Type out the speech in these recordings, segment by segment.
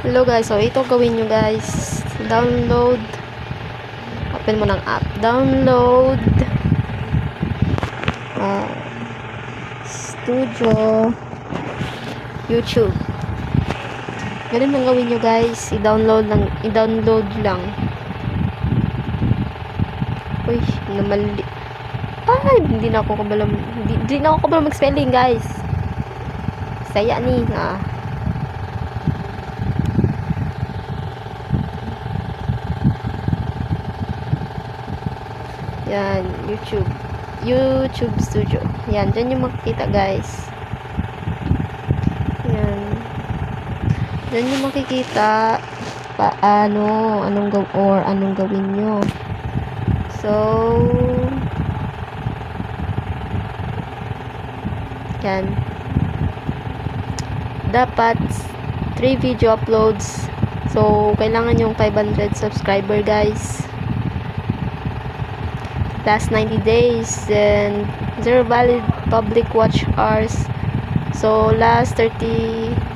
Hello guys, so ito gawin nyo guys. Download. Open mo ng app. Download. Studio. YouTube. Ganun lang gawin nyo guys. I-download lang. Uy, namali. Ay, hindi na ako kabalo mag-spelling guys. Saya ni. Yan, YouTube Studio. Yan, dyan yung makikita guys. Yan. Dyan yung makikita anong gawin nyo. So, yan. Dapat 3 video uploads. So, kailangan yung 500 subscriber guys. Last 90 days and 0 valid public watch hours. So last 336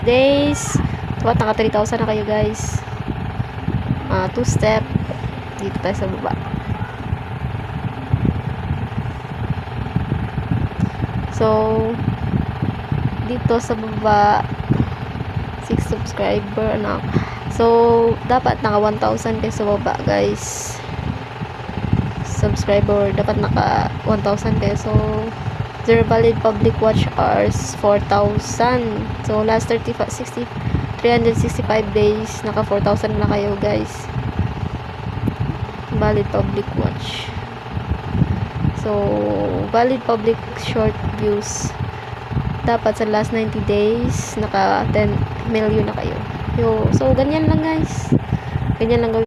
days. What, naka 3,000 na kayo guys. 2 step. Dito tayo sa baba. So dito sa baba 6 subscriber anak. So dapat naka 1,000 kayo sa baba guys. Subscriber dapat naka 1,000 peso. 0 valid public watch hours 4,000. So last 365 days naka 4,000 na kayo guys. Valid public watch. So valid public short views dapat sa last 90 days naka 10 million na kayo. So ganyan lang guys. Ganyan lang gawin.